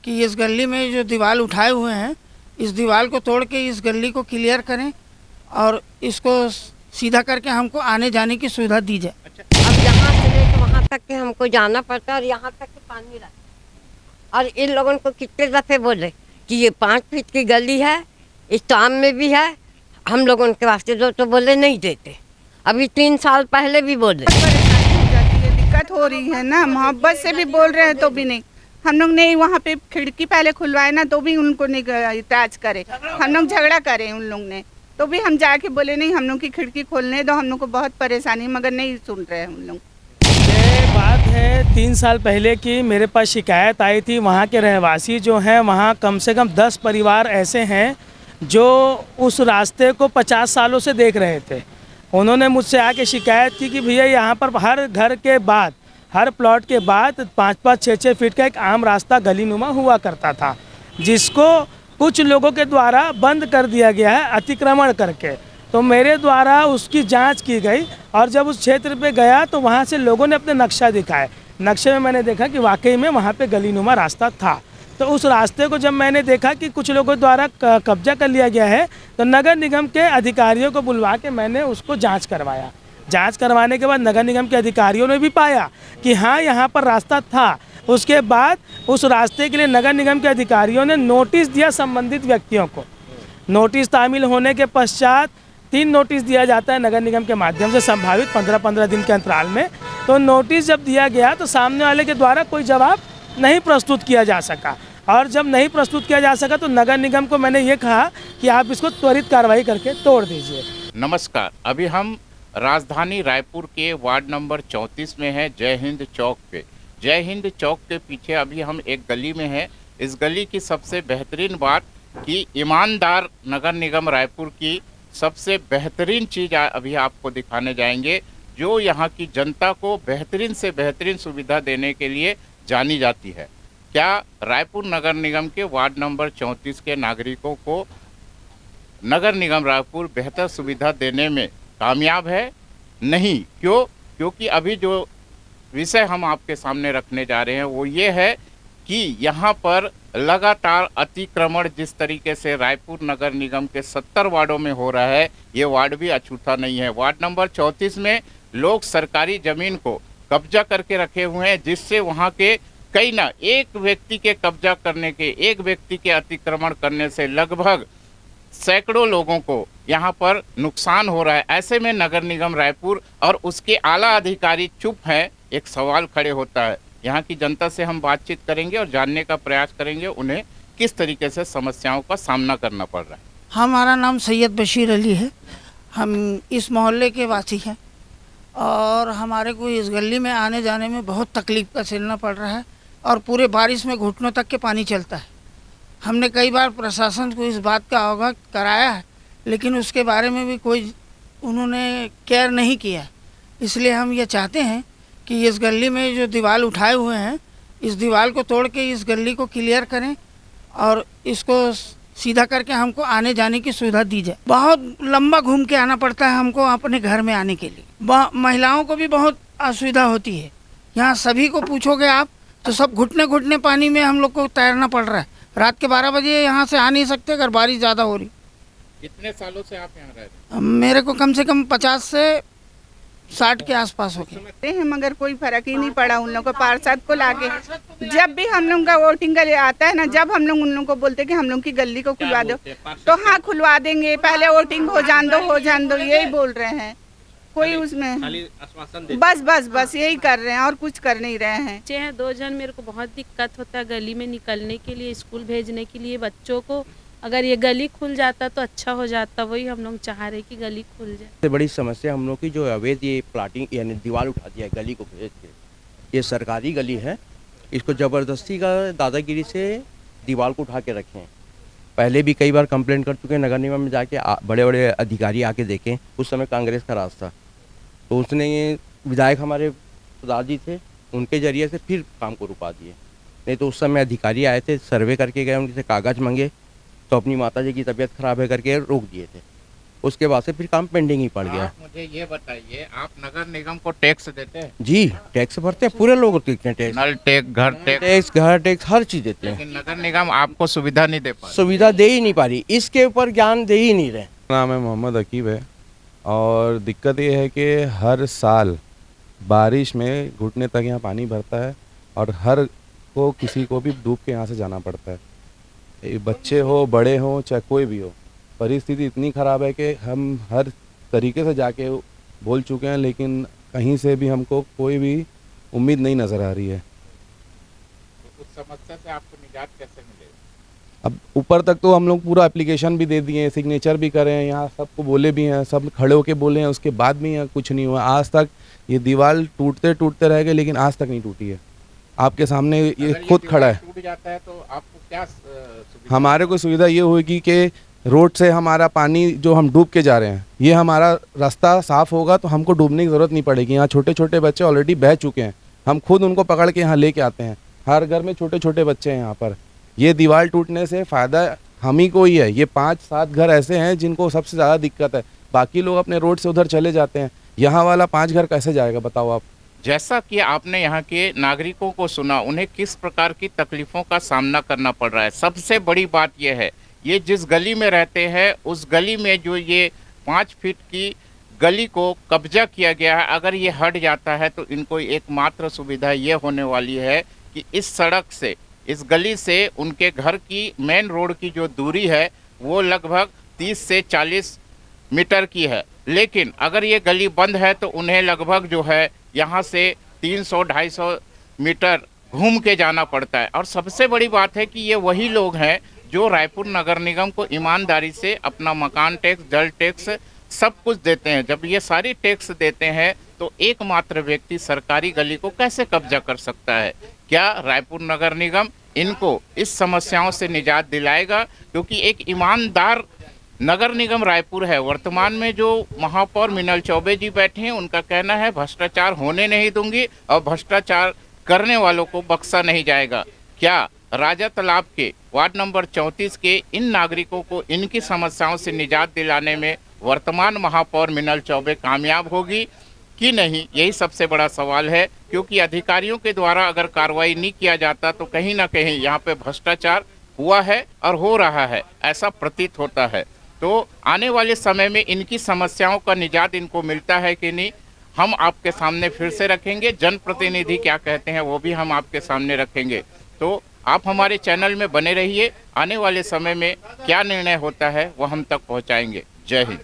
कि इस गली में जो दीवार उठाए हुए हैं, इस दीवार को तोड़ के इस गली को क्लियर करें और इसको सीधा करके हमको आने जाने की सुविधा दी जाए। अब यहाँ से लेकर वहाँ तक के हमको जाना पड़ता है और यहाँ तक के पानी रहता है। और इन लोगों को कितने दफे बोले कि ये 5 फीट की गली है, इस टाइम में भी है, हम लोगों के वास्ते दो, तो बोले नहीं देते। अभी 3 साल पहले भी बोले। परेशानी हो जाती है, दिक्कत हो रही है ना, मोहब्बत से भी बोल रहे हैं तो भी नहीं। हम लोग ने वहाँ पे खिड़की पहले खुलवाए ना, तो भी उनको नहीं अटैच करे, हम लोग झगड़ा करें उन लोग ने, तो भी हम जाके बोले नहीं हम लोग की खिड़की खोलने दो, हम लोग को बहुत परेशानी, मगर नहीं सुन रहे हैं हम लोग। ये बात है 3 साल पहले की, मेरे पास शिकायत आई थी। वहाँ के रहवासी जो हैं, वहाँ कम से कम 10 परिवार ऐसे हैं जो उस रास्ते को 50 सालों से देख रहे थे। उन्होंने मुझसे आके शिकायत की कि भैया यहाँ पर हर घर के बाद, हर प्लॉट के बाद 5-5, 6-6 फीट का एक आम रास्ता गलीनुमा हुआ करता था, जिसको कुछ लोगों के द्वारा बंद कर दिया गया है अतिक्रमण करके। तो मेरे द्वारा उसकी जांच की गई और जब उस क्षेत्र पे गया तो वहाँ से लोगों ने अपने नक्शा दिखाए। नक्शे में मैंने देखा कि वाकई में वहाँ पे गलीनुमा रास्ता था। तो उस रास्ते को जब मैंने देखा कि कुछ लोगों द्वारा कब्जा कर लिया गया है, तो नगर निगम के अधिकारियों को बुलवा के मैंने उसको जाँच करवाया। जाँच करवाने के बाद नगर निगम के अधिकारियों ने भी पाया कि हाँ यहाँ पर रास्ता था। उसके बाद उस रास्ते के लिए नगर निगम के अधिकारियों ने नोटिस दिया संबंधित व्यक्तियों को। नोटिस तामील होने के पश्चात 3 नोटिस दिया जाता है नगर निगम के माध्यम से, संभावित 15-15 दिन के अंतराल में। तो नोटिस जब दिया गया तो सामने वाले के द्वारा कोई जवाब नहीं प्रस्तुत किया जा सका, और जब नहीं प्रस्तुत किया जा सका तो नगर निगम को मैंने ये कहा कि आप इसको त्वरित कार्रवाई करके तोड़ दीजिए। नमस्कार, अभी हम राजधानी रायपुर के वार्ड नंबर 34 में हैं, जय हिंद चौक पे। जय हिंद चौक के पीछे अभी हम एक गली में हैं। इस गली की सबसे बेहतरीन बात कि ईमानदार नगर निगम रायपुर की सबसे बेहतरीन चीज़ अभी आपको दिखाने जाएंगे, जो यहाँ की जनता को बेहतरीन से बेहतरीन सुविधा देने के लिए जानी जाती है। क्या रायपुर नगर निगम के वार्ड नंबर 34 के नागरिकों को नगर निगम रायपुर बेहतर सुविधा देने में कामयाब है? नहीं। क्यों? क्योंकि अभी जो विषय हम आपके सामने रखने जा रहे हैं वो ये है कि यहाँ पर लगातार अतिक्रमण जिस तरीके से रायपुर नगर निगम के 70 वार्डों में हो रहा है, ये वार्ड भी अछूता नहीं है। वार्ड नंबर 34 में लोग सरकारी ज़मीन को कब्जा करके रखे हुए हैं, जिससे वहाँ के कई ना एक व्यक्ति के कब्जा करने के, एक व्यक्ति के अतिक्रमण करने से लगभग सैकड़ों लोगों को यहाँ पर नुकसान हो रहा है। ऐसे में नगर निगम रायपुर और उसके आला अधिकारी चुप हैं। एक सवाल खड़े होता है। यहाँ की जनता से हम बातचीत करेंगे और जानने का प्रयास करेंगे उन्हें किस तरीके से समस्याओं का सामना करना पड़ रहा है। हमारा नाम सैयद बशीर अली है, हम इस मोहल्ले के वासी हैं और हमारे को इस गली में आने जाने में बहुत तकलीफ़ का झेलना पड़ रहा है और पूरे बारिश में घुटनों तक के पानी चलता है। हमने कई बार प्रशासन को इस बात का अवगत कराया है, लेकिन उसके बारे में भी कोई उन्होंने केयर नहीं किया। इसलिए हम ये चाहते हैं कि इस गली में जो दीवार उठाए हुए हैं, इस दीवार को तोड़ के इस गली को क्लियर करें और इसको सीधा करके हमको आने जाने की सुविधा दी जाए। बहुत लंबा घूम के आना पड़ता है हमको अपने घर में आने के लिए। महिलाओं को भी बहुत असुविधा होती है। यहाँ सभी को पूछोगे आप तो सब घुटने घुटने पानी में हम लोग को तैरना पड़ रहा है। रात के 12 बजे यहाँ से आ नहीं सकते अगर बारिश ज़्यादा हो रही। कितने सालों से आप यहाँ रह रहे हैं? मेरे को कम से कम 50 से 60 के आसपास हो गए हैं, मगर कोई फर्क ही नहीं पड़ा उन लोगों को। पार्षद को लाके जब भी हम लोग का वोटिंग का आता है ना, जब हम लोग उन लोगों को बोलते कि हम लोग की गली को खुलवा दो, तो हाँ खुलवा देंगे, पहले वोटिंग हो जान दो, यही बोल रहे हैं। कोई उसमें बस यही कर रहे हैं और कुछ कर नहीं रहे हैं। बच्चे हैं 2 जन, मेरे को बहुत दिक्कत होता है गली में निकलने के लिए, स्कूल भेजने के लिए बच्चों को। अगर ये गली खुल जाता तो अच्छा हो जाता, वही हम लोग चाह रहे कि गली खुल जाए। सबसे बड़ी समस्या हम लोग की जो अवैध ये प्लाटिंग यानी दीवार उठा दिया है गली को भेज के, ये सरकारी गली है, इसको ज़बरदस्ती का दादागिरी से दीवार को उठा के रखे हैं। पहले भी कई बार कंप्लेंट कर चुके हैं नगर निगम में जाके, बड़े बड़े अधिकारी आके देखें। उस समय कांग्रेस का राज था, तो उसने विधायक हमारे दादी थे, उनके जरिए से फिर काम को रुका दिए। नहीं तो उस समय अधिकारी आए थे, सर्वे करके गए, उनसे कागज़ मांगे तो अपनी माताजी की तबीयत खराब है करके रोक दिए थे। उसके बाद से फिर काम पेंडिंग ही पड़ गया। आप मुझे ये बताइए, आप नगर निगम को टैक्स देते हैं? जी टैक्स भरते हैं, पूरे लोग देते हैं टैक्स, नल टैक्स, घर टैक्स हर चीज़ देते हैं। लेकिन नगर निगम आपको सुविधा नहीं दे पा रही। सुविधा दे ही नहीं पा रही, इसके ऊपर ज्ञान दे ही नहीं रहे। नाम है मोहम्मद अकीब है और दिक्कत ये है कि हर साल बारिश में घुटने तक यहाँ पानी भरता है और हर को किसी को भी डूब के यहाँ से जाना पड़ता है। ये बच्चे हो, बड़े हो, चाहे कोई भी हो, परिस्थिति इतनी ख़राब है कि हम हर तरीके से जाके बोल चुके हैं, लेकिन कहीं से भी हमको कोई भी उम्मीद नहीं नज़र आ रही है। तो उस समस्या से आपको निजात कैसे मिलेगी? अब ऊपर तक तो हम लोग पूरा एप्लीकेशन भी दे दिए हैं, सिग्नेचर भी करे हैं, यहाँ सबको बोले भी हैं, सब खड़े होके बोले हैं, उसके बाद भी यहाँ कुछ नहीं हुआ। आज तक ये दीवार टूटते टूटते रह गए, लेकिन आज तक नहीं टूटी है। आपके सामने ये खुद खड़ा है। टूट जाता है तो आपको क्या सुविधा? हमारे को सुविधा ये होगी कि रोड से हमारा पानी जो हम डूब के जा रहे हैं, ये हमारा रास्ता साफ होगा तो हमको डूबने की ज़रूरत नहीं पड़ेगी। यहाँ छोटे छोटे बच्चे ऑलरेडी बह चुके हैं, हम खुद उनको पकड़ के यहाँ लेके आते हैं। हर घर में छोटे छोटे बच्चे हैं यहाँ पर। ये दीवार टूटने से फ़ायदा हम ही को ही है। ये 5-7 घर ऐसे हैं जिनको सबसे ज़्यादा दिक्कत है, बाकी लोग अपने रोड से उधर चले जाते हैं। यहाँ वाला 5 घर कैसे जाएगा बताओ आप। जैसा कि आपने यहाँ के नागरिकों को सुना, उन्हें किस प्रकार की तकलीफ़ों का सामना करना पड़ रहा है। सबसे बड़ी बात यह है, ये जिस गली में रहते हैं उस गली में जो ये 5 फीट की गली को कब्जा किया गया है, अगर ये हट जाता है तो इनको एकमात्र सुविधा ये होने वाली है कि इस सड़क से, इस गली से उनके घर की मेन रोड की जो दूरी है वो लगभग 30 से 40 मीटर की है। लेकिन अगर ये गली बंद है तो उन्हें लगभग जो है यहाँ से 300-250 मीटर घूम के जाना पड़ता है। और सबसे बड़ी बात है कि ये वही लोग हैं जो रायपुर नगर निगम को ईमानदारी से अपना मकान टैक्स, जल टैक्स सब कुछ देते हैं। जब ये सारी टैक्स देते हैं तो एकमात्र व्यक्ति सरकारी गली को कैसे कब्जा कर सकता है? क्या रायपुर नगर निगम इनको इस समस्याओं से निजात दिलाएगा? क्योंकि एक ईमानदार नगर निगम रायपुर है। वर्तमान में जो महापौर मीनल चौबे जी बैठे हैं, उनका कहना है भ्रष्टाचार होने नहीं दूंगी और भ्रष्टाचार करने वालों को बख्शा नहीं जाएगा। क्या राजा तालाब के वार्ड नंबर 34 के इन नागरिकों को इनकी समस्याओं से निजात दिलाने में वर्तमान महापौर मीनल चौबे कामयाब होगी कि नहीं, यही सबसे बड़ा सवाल है। क्योंकि अधिकारियों के द्वारा अगर कार्रवाई नहीं किया जाता तो कहीं ना कहीं यहाँ पे भ्रष्टाचार हुआ है और हो रहा है, ऐसा प्रतीत होता है। तो आने वाले समय में इनकी समस्याओं का निजात इनको मिलता है कि नहीं, हम आपके सामने फिर से रखेंगे। जनप्रतिनिधि क्या कहते हैं वो भी हम आपके सामने रखेंगे। तो आप हमारे चैनल में बने रहिए, आने वाले समय में क्या निर्णय होता है वो हम तक पहुंचाएंगे। जय हिंद।